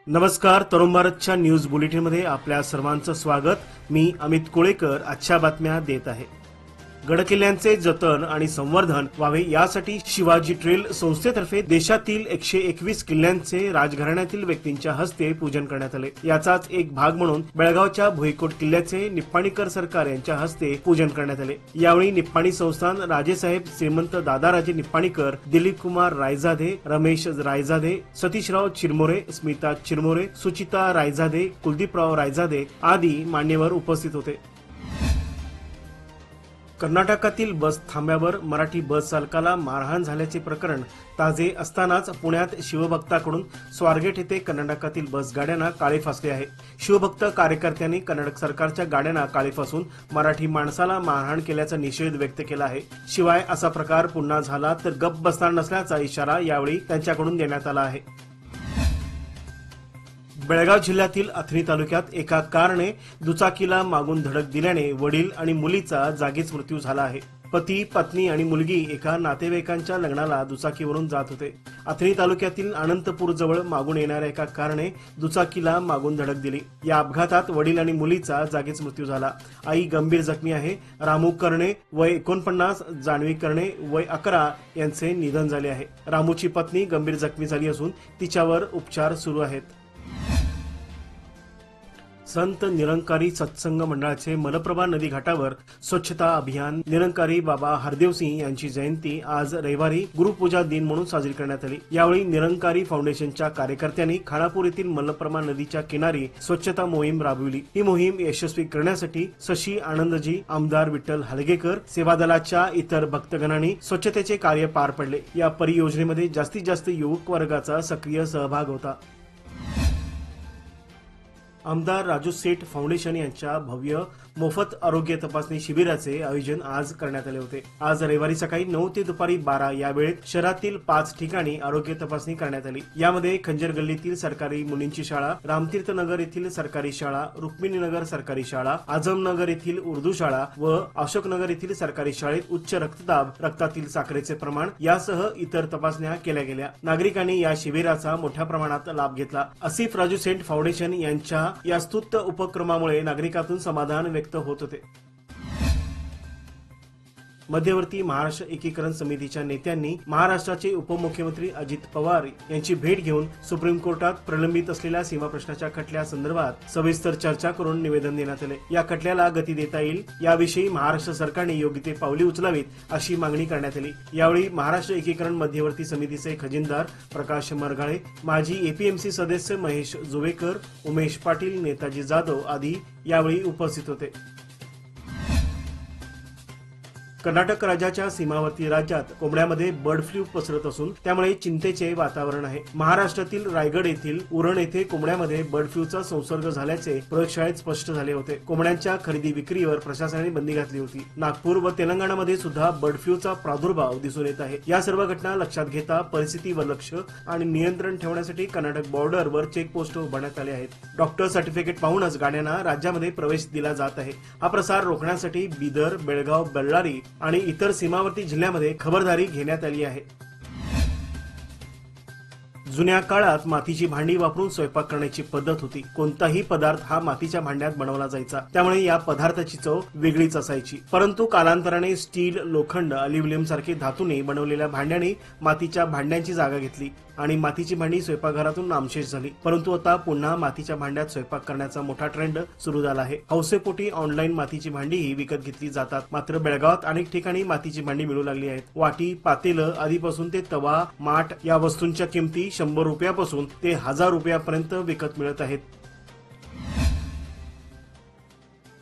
नमस्कार, तरुण भारतच्या न्यूज बुलेटिनमध्ये आपल्या सर्वांचं स्वागत। मी अमित कोळेकर आजच्या बातम्या देत आहे। गडकिल्ल्यांचे जतन आणि संवर्धन व्हावे यासाठी शिवाजी ट्रेल संस्थेतर्फे देशातील 121 किल्ल्यांचे राजघराण्यातील व्यक्तींच्या हस्ते पूजन करण्यात आले। याचाच एक भाग म्हणून बेळगावच्या भुईकोट किल्ल्याचे निप्पाणीकर सरकार यांच्या हस्ते पूजन करण्यात आले। यावेळी निप्पाणी संस्थान राजेसाहेब श्रीमंत दादाराजे निप्पाणीकर, दिलीप कुमार रायजादे, रमेश रायजादे, सतीशराव चिरमोरे, स्मिता चिरमोरे, सुचिता रायजादे, कुलदीपराव रायजादे आदी मान्यवर उपस्थित होते। कर्नाटकातील बस थांब्यावर मराठी बस चालकाला मारहाण झाल्याचे प्रकरण ताजे असतानाच पुण्यात शिवभक्ताकडून स्वारगेट येथे कर्नाटकातील बस गाड्यांना काळे फासले आहे। शिवभक्त कार्यकर्त्यांनी कर्नाटक सरकारच्या गाड्यांना काळे फासून मराठी माणसाला मारहाण केल्याचा निषेध व्यक्त केला आहे। शिवाय असा प्रकार पुन्हा झाला तर गप्प बसणार नसल्याचा इशारा यावेळी त्यांच्याकडून देण्यात आला आहे। बेळगाव जिल्ह्यातील अथणी तालुक्यात एका कारने दुचाकीला मागून धडक दिल्याने वडील आणि मुलीचा जागीच मृत्यू झाला आहे। पती, पत्नी आणि मुलगी एका नातेवाईकांच्या लग्नाला दुचाकीवरून जात होते। अथणी तालुक्यातील अनंतपूर जवळ मागून येणाऱ्या एका कारने दुचाकीला मागून धडक दिली। या अपघातात वडील आणि मुलीचा जागीच मृत्यू झाला। आई गंभीर जखमी आहे। रामू करणे वय 49, जान्हवी करणे वय 11 यांचे निधन झाले आहे। रामूची पत्नी गंभीर जखमी झाली असून तिच्यावर उपचार सुरू आहेत। संत निरंकारी सत्संग मंडळाचे मलप्रभा नदी घाटावर स्वच्छता अभियान निरंकारी बाबा हरदेवसिंह यांची जयंती आज रविवारी गुरुपूजा दिन म्हणून साजरी करण्यात आली। यावेळी निरंकारी फाउंडेशनच्या कार्यकर्त्यांनी खानापूर येथील मलप्रभा नदीच्या किनारी स्वच्छता मोहीम राबविली। ही मोहीम यशस्वी करण्यासाठी शशी आनंदजी, आमदार विठ्ठल हलगेकर, सेवा दलाच्या इतर भक्तगणांनी स्वच्छतेचे कार्य पार पडले। या परियोजनेमध्ये जास्तीत जास्त युवक वर्गाचा सक्रिय सहभाग होता। आमदार राजू सेठ फाउंडेशन यांच्या भव्य मोफत आरोग्य तपासणी शिबिराचे आयोजन आज करण्यात आले होते। आज रविवारी सकाळी 9 ते दुपारी 12 या वेळेत शहरातील 5 ठिकाणी आरोग्य तपासणी करण्यात आली। यामध्ये खंजर गल्लीतील सरकारी मुलींची शाळा, रामतीर्थनगर येथील सरकारी शाळा, रुक्मिणीनगर सरकारी शाळा, आझमनगर येथील उर्दू शाळा व अशोकनगर येथील सरकारी शाळेत उच्च रक्तदाब, रक्तातील साखरेचे प्रमाण यासह इतर तपासण्या केल्या गेल्या। नागरिकांनी या शिबिराचा मोठ्या प्रमाणात लाभ घेतला। आसिफ राजू सेठ फाउंडेशन यांच्या या स्तुत्य उपक्रमामुळे नागरिकातून समाधान व्यक्त होत होते। मध्यवर्ती महाराष्ट्र एकीकरण समितीच्या नेत्यांनी महाराष्ट्राचे उपमुख्यमंत्री अजित पवार यांची भेट घेऊन सुप्रीम कोर्टात प्रलंबित असलेल्या सीमा प्रश्नाच्या खटल्यासंदर्भात सविस्तर चर्चा करून निवेदन देण्यात आले। या खटल्याला गती देता येईल याविषयी महाराष्ट्र सरकारने योग्य ते पावले उचलावीत अशी मागणी करण्यात आली। यावेळी महाराष्ट्र एकीकरण मध्यवर्ती समितीचे खजिनदार प्रकाश मरघाळे, माजी एपीएमसी सदस्य महेश जुवेकर, उमेश पाटील, नेताजी जाधव आदी यावेळी उपस्थित होते। कर्नाटक राज्याच्या सीमावर्ती राज्यात कोंबड्यामध्ये बर्ड फ्लू पसरत असून त्यामुळे चिंतेचे वातावरण आहे। महाराष्ट्रातील रायगड येथील उरण येथे कोंबड्यामध्ये बर्ड फ्लूचा संसर्ग झाल्याचे प्रयोगशाळेत स्पष्ट झाले होते। कोंबड्यांच्या खरेदी विक्रीवर प्रशासनाने बंदी घातली होती। नागपूर व तेलंगणामध्ये सुद्धा बर्ड फ्लूचा प्रादुर्भाव दिसून येत आहे। या सर्व घटना लक्षात घेता परिस्थितीवर लक्ष आणि नियंत्रण ठेवण्यासाठी कर्नाटक बॉर्डरवर चेकपोस्ट उभारण्यात आले आहेत। डॉक्टर सर्टिफिकेट पाहूनच गाड्यांना राज्यामध्ये प्रवेश दिला जात आहे। हा प्रसार रोखण्यासाठी बिदर, बेळगाव, बल्लारी आणि इतर सीमावर्ती जिल्ह्यामध्ये खबरदारी घेण्यात आली आहे। जुन्या काळात मातीची भांडी वापरून स्वयंपाक करण्याची पद्धत होती। कोणताही पदार्थ हा मातीच्या भांड्यात बनवला जायचा, त्यामुळे या पदार्थाची चव वेगळीच असायची। परंतु कालांतराने स्टील, लोखंड, अल्युमिनियम सारखे धातूने बनवलेल्या भांड्यांनी मातीच्या भांड्यांची जागा घेतली आणि मातीची भांडी स्वयंपाकघरातून नामशेष झाली। परंतु आता पुन्हा मातीच्या भांड्यात स्वयंपाक करण्याचा मोठा ट्रेंड सुरू झाला आहे। हौसेपोटी ऑनलाईन मातीची भांडीही विकत घेतली जातात। मात्र बेळगावात अनेक ठिकाणी मातीची भांडी मिळू लागली आहेत। वाटी, पातेलं आदीपासून ते तवा, माठ या वस्तूंच्या किमती 100 रुपयापासून ते 1000 रुपयापर्यंत विकत मिळत आहेत।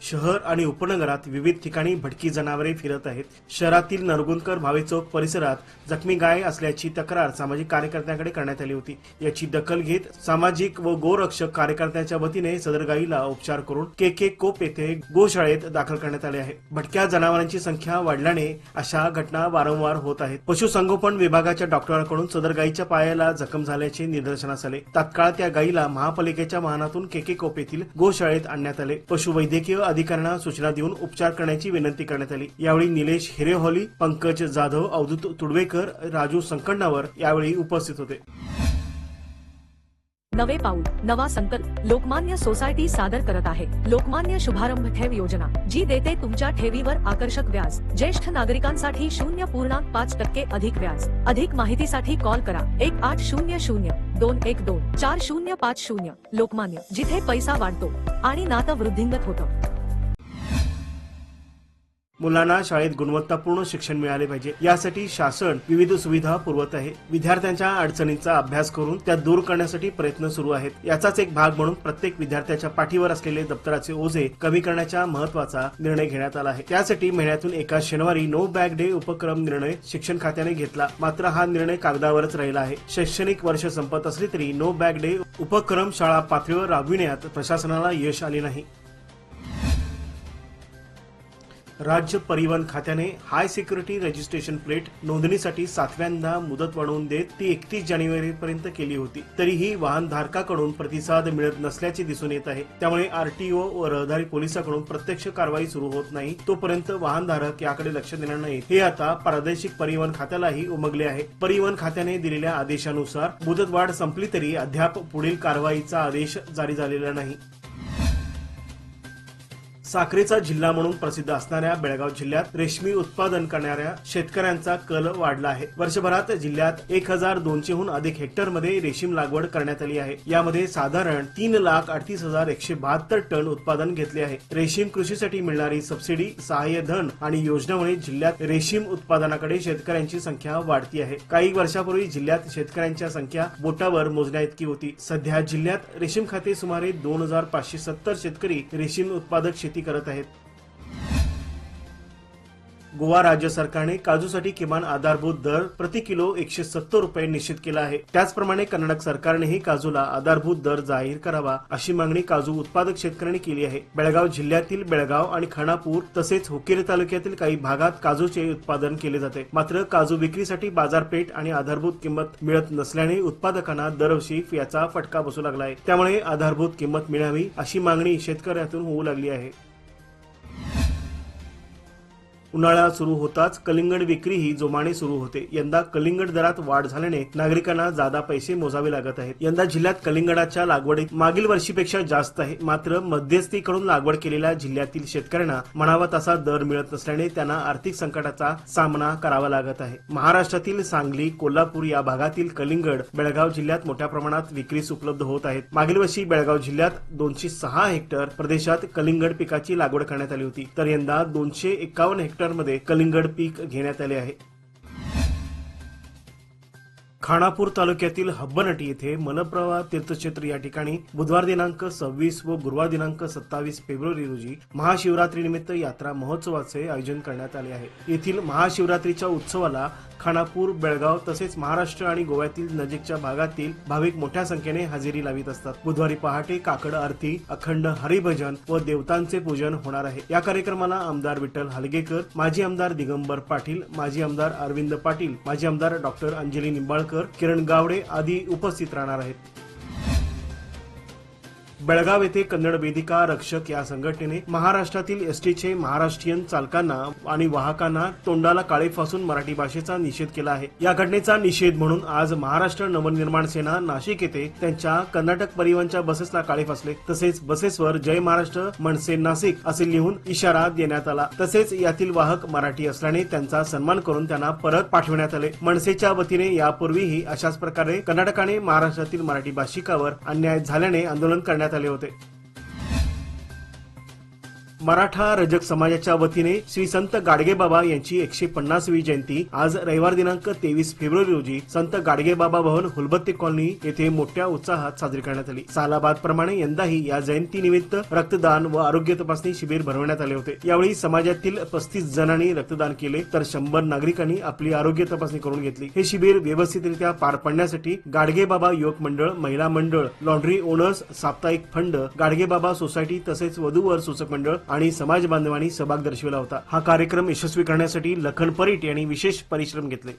शहर आणि उपनगरात विविध ठिकाणी भटकी जनावरे फिरत आहेत। शहरातील नरगुंदकर भावे चौक परिसरात जखमी गाय असल्याची तक्रार सामाजिक कार्यकर्त्यांकडे करण्यात आली होती। याची दखल घेत सामाजिक व गोरक्षक कार्यकर्त्यांच्या वतीने सदर गायीला उपचार करून के कोप येथे गोशाळेत दाखल करण्यात आले आहे। भटक्या जनावरांची संख्या वाढल्याने अशा घटना वारंवार होत आहेत। पशुसंगोपन विभागाच्या डॉक्टरांकडून सदर गायीच्या पायाला जखम झाल्याचे निदर्शनास आले। तात्काळ त्या गायीला महापालिकेच्या वाहनातून के कोप येथील गोशाळेत आणण्यात आले। पशुवैद्यकीय अधिकाऱ्यांना सूचना देऊन उपचार करण्याची विनंती करण्यात आली। यावेळी निलेश हिरेहॉली, पंकज जाधव, अवधूत तुडवेकर, राजू संकण्णावर यावेळी उपस्थित होते। नवे पाऊल नवा संकल्प लोकमान्य सोसायटी सादर करत आहे लोकमान्य शुभारंभ ठेव योजना, जी देते तुमच्या ठेवीवर आकर्षक व्याज। ज्येष्ठ नागरिकांसाठी 0.5% अधिक व्याज। अधिक माहितीसाठी कॉल करा 1800-212-4050। लोकमान्य, जिथे पैसा वाढतो आणि नातं वृद्धिंगत होतं। मुलांना शाळेत गुणवत्तापूर्ण शिक्षण मिळाले पाहिजे, यासाठी शासन विविध सुविधा पुरवत आहे। विद्यार्थ्यांच्या अडचणींचा अभ्यास करून त्या दूर करण्यासाठी प्रयत्न सुरू आहेत। याचाच एक भाग म्हणून प्रत्येक विद्यार्थ्याच्या पाठीवर असलेले दप्तराचे ओझे कमी करण्याचा महत्त्वाचा निर्णय घेण्यात आला आहे। त्यासाठी महिन्यातून एका शनिवारी नो बॅग डे उपक्रम निर्णय शिक्षण खात्याने घेतला। मात्र हा निर्णय कागदावरच राहिला आहे। शैक्षणिक वर्ष संपत असले तरी नो बॅग डे उपक्रम शाळा पातळीवर राबविण्यात प्रशासनाला यश आले नाही। राज्य परिवहन खात्याने हाय सिक्युरिटी रजिस्ट्रेशन प्लेट नोंदणीसाठी 7व्यांदा मुदत वाढवून देत ती 31 जानेवारीपर्यंत केली होती। तरीही वाहनधारकाकडून प्रतिसाद मिळत नसल्याचे दिसून येत आहे। त्यामुळे आरटीओ व रहदारी पोलिसांकडून प्रत्यक्ष कारवाई सुरू होत नाही तोपर्यंत वाहनधारक याकडे लक्ष देणार नाहीत, हे आता प्रादेशिक परिवहन खात्यालाही उमगले आहे। परिवहन खात्याने दिलेल्या आदेशानुसार मुदतवाढ संपली तरी अद्याप पुढील कारवाईचा आदेश जारी झालेला नाही। साखरेचा जिल्हा म्हणून प्रसिद्ध असणाऱ्या बेळगाव जिल्ह्यात रेशमी उत्पादन करणाऱ्या शेतकऱ्यांचा कल वाढला आहे। वर्षभरात जिल्ह्यात 1200हून अधिक हेक्टरमध्ये रेशीम लागवड करण्यात आली आहे। यामध्ये साधारण 3,38,172 टन उत्पादन घेतले आहे। रेशीम कृषीसाठी मिळणारी सबसिडी, सहाय्य धन आणि योजनांमुळे जिल्ह्यात रेशीम उत्पादनाकडे शेतकऱ्यांची संख्या वाढती आहे। काही वर्षापूर्वी जिल्ह्यात शेतकऱ्यांची संख्या बोटावर मोजण्या इतकी होती। सध्या जिल्ह्यात रेशीम खाते सुमारे 2,570 शेतकरी रेशीम उत्पादक शेती करत आहेत। गोवा राज्य सरकारने काजूसाठी किमान आधारभूत दर प्रति किलो 170 रुपये निश्चित केला आहे। त्याचप्रमाणे कर्नाटक सरकारनेही काजूला आधारभूत दर जाहीर करावा अशी मागणी काजू उत्पादक शेतकऱ्यांनी केली आहे। बेळगाव जिल्ह्यातील बेळगाव आणि खानापूर तसेच हुक्केरी तालुक्यातील काही भागात काजूचे उत्पादन केले जाते। मात्र काजू विक्रीसाठी बाजारपेठ आणि आधारभूत किंमत मिळत नसल्याने उत्पादकांना दरवर्षी याचा फटका बसू लागला आहे। त्यामुळे आधारभूत किंमत मिळावी अशी मागणी शेतकऱ्यांतून होऊ लागली आहे। उन्हाळा सुरू होताच कलिंगड विक्री ही जोमाने सुरू होते। यंदा कलिंगड दरात वाढ झाल्याने नागरिकांना जादा पैसे मोजावे लागत आहेत। यंदा जिल्ह्यात कलिंगडाच्या लागवडीत मागील वर्षीपेक्षा जास्त आहे। मात्र मध्यस्थीकडून लागवड केलेल्या जिल्ह्यातील शेतकऱ्यांना म्हणावा तसा दर मिळत नसल्याने त्यांना आर्थिक संकटाचा सामना करावा लागत आहे। महाराष्ट्रातील सांगली, कोल्हापूर या भागातील कलिंगड बेळगाव जिल्ह्यात मोठ्या प्रमाणात विक्रीस उपलब्ध होत आहेत। मागील वर्षी बेळगाव जिल्ह्यात 206 हेक्टर प्रदेशात कलिंगड पिकाची लागवड करण्यात आली होती, तर यंदा 251 मध्ये कलिंगड पीक घेण्यात आले आहे। खानापूर तालुक्यातील हब्बनटी येथे मलप्रभा तीर्थक्षेत्र या ठिकाणी बुधवार दिनांक 26 व गुरुवार दिनांक 27 फेब्रुवारी रोजी महाशिवरात्री निमित्त यात्रा महोत्सवाचे आयोजन करण्यात आले आहे। येथील महाशिवरात्रीच्या उत्सवाला खानापूर, बेळगाव तसेच महाराष्ट्र आणि गोव्यातील नजीकच्या भागातील भाविक मोठ्या संख्येने हजेरी लावित असतात। बुधवारी पहाटे काकड आरती, अखंड हरिभजन व देवतांचे पूजन होणार आहे। या कार्यक्रमाला आमदार विठ्ठल हलगेकर, माजी आमदार दिगंबर पाटील, माजी आमदार अरविंद पाटील, माजी आमदार डॉक्टर अंजली निंबाळकर, किरण गावडे आदी उपस्थित राहणार आहेत। बेळगाव येथे कन्नड वेदिका रक्षक या संघटनेने महाराष्ट्रातील एसटीचे महाराष्ट्रीयन चालकांना आणि वाहकांना तोंडाला काळे फासून मराठी भाषेचा निषेध केला आहे। या घटनेचा निषेध म्हणून आज महाराष्ट्र नवनिर्माण सेना नाशिक येथे त्यांच्या कर्नाटक परिवहनच्या बसेसला काळे फासले। तसेच बसेसवर जय महाराष्ट्र मनसे नाशिक असे लिहून इशारा देण्यात आला। तसेच यातील वाहक मराठी असल्याने त्यांचा सन्मान करून त्यांना परत पाठवण्यात आले। मनसेच्या वतीने यापूर्वीही अशाच प्रकारे कर्नाटकाने महाराष्ट्रातील मराठी भाषिकावर अन्याय झाल्याने आंदोलन करण्यात आले होते। मराठा रजक समाजाच्या वतीने श्री संत गाडगेबाबा यांची 150वी जयंती आज रविवार दिनांक 23 फेब्रुवारी रोजी संत गाडगेबाबा भवन, हुलबत्ती कॉलनी येथे मोठ्या उत्साहात साजरी करण्यात आली। सालाबाद प्रमाणे यंदाही या जयंती निमित्त रक्तदान व आरोग्य तपासणी शिबिर भरवण्यात आले होते। यावेळी समाजातील 35 जणांनी रक्तदान केले, तर 100 नागरिकांनी आपली आरोग्य तपासणी करून घेतली। हे शिबिर व्यवस्थितरित्या पार पाडण्यासाठी गाडगेबाबा युवक मंडळ, महिला मंडळ, लॉन्ड्री ओनर्स, साप्ताहिक फंड, गाडगेबाबा सोसायटी तसेच वधूवर सूचक मंडळ आणि समाज बांधवांनी सहभाग दर्शविला होता। हा कार्यक्रम यशस्वी करण्यासाठी लखन परीट यांनी विशेष परिश्रम घेतले।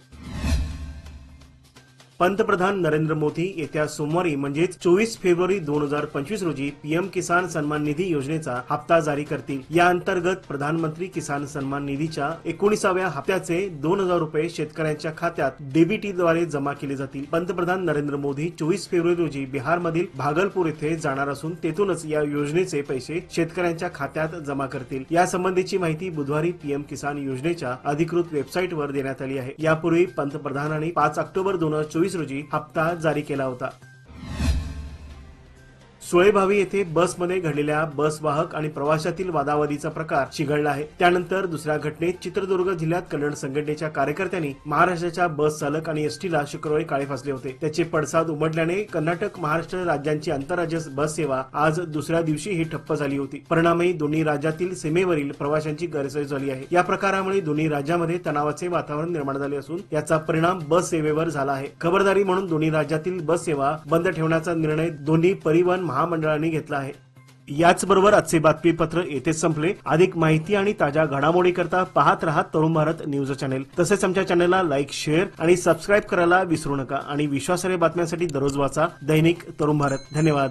पंतप्रधान नरेंद्र मोदी येत्या सोमवारी म्हणजेच 24 फेब्रुवारी 2025 रोजी पीएम किसान सन्मान निधी योजनेचा हप्ता जारी करतील। या अंतर्गत प्रधानमंत्री किसान सन्मान निधीच्या 19व्या हप्त्याचे 2000 रुपये शेतकऱ्यांच्या खात्यात डीबीटी द्वारे जमा केले जातील। पंतप्रधान नरेंद्र मोदी 24 फेब्रुवारी रोजी बिहारमधील भागलपूर येथे जाणार असून तेथूनच या योजनेचे पैसे शेतकऱ्यांच्या खात्यात जमा करतील। यासंबंधीची माहिती बुधवारी पीएम किसान योजनेच्या अधिकृत वेबसाईटवर देण्यात आली आहे। यापूर्वी पंतप्रधानांनी 5 ऑक्टोबर 2024 रोजी हप्ता जारी केला होता। सुळेभावी येथे बसमध्ये घडलेल्या बसवाहक आणि प्रवाशातील वादावादीचा प्रकार चिघळला आहे। त्यानंतर दुसऱ्या घटनेत चित्रदुर्ग जिल्ह्यात कल्याण संघटनेच्या कार्यकर्त्यांनी महाराष्ट्राच्या बस चालक आणि एसटीला शुक्रवारी काळे फासले होते। त्याचे पडसाद उमटल्याने कर्नाटक महाराष्ट्र राज्यांची आंतरराज्य बस सेवा आज दुसऱ्या दिवशी ही ठप्प झाली होती। परिणामी दोन्ही राज्यातील सीमेवरील प्रवाशांची गैरसोय झाली आहे। या प्रकारामुळे दोन्ही राज्यांमध्ये तणावाचे वातावरण निर्माण झाले असून याचा परिणाम बस सेवेवर झाला आहे। खबरदारी म्हणून दोन्ही राज्यातील बस सेवा बंद ठेवण्याचा निर्णय दोन्ही परिवहन महामंडळाने घेतला आहे। याचबरोबर आजचे बातमीपत्र येथेच संपले। अधिक माहिती आणि ताज्या घडामोडी करता पाहत रहा तरुण भारत न्यूज चॅनेल। तसेच आमच्या चॅनेलला लाईक, शेअर आणि सबस्क्राईब करायला विसरू नका आणि विश्वासार्ह बातम्यांसाठी दररोज वाचा दैनिक तरुण भारत। धन्यवाद।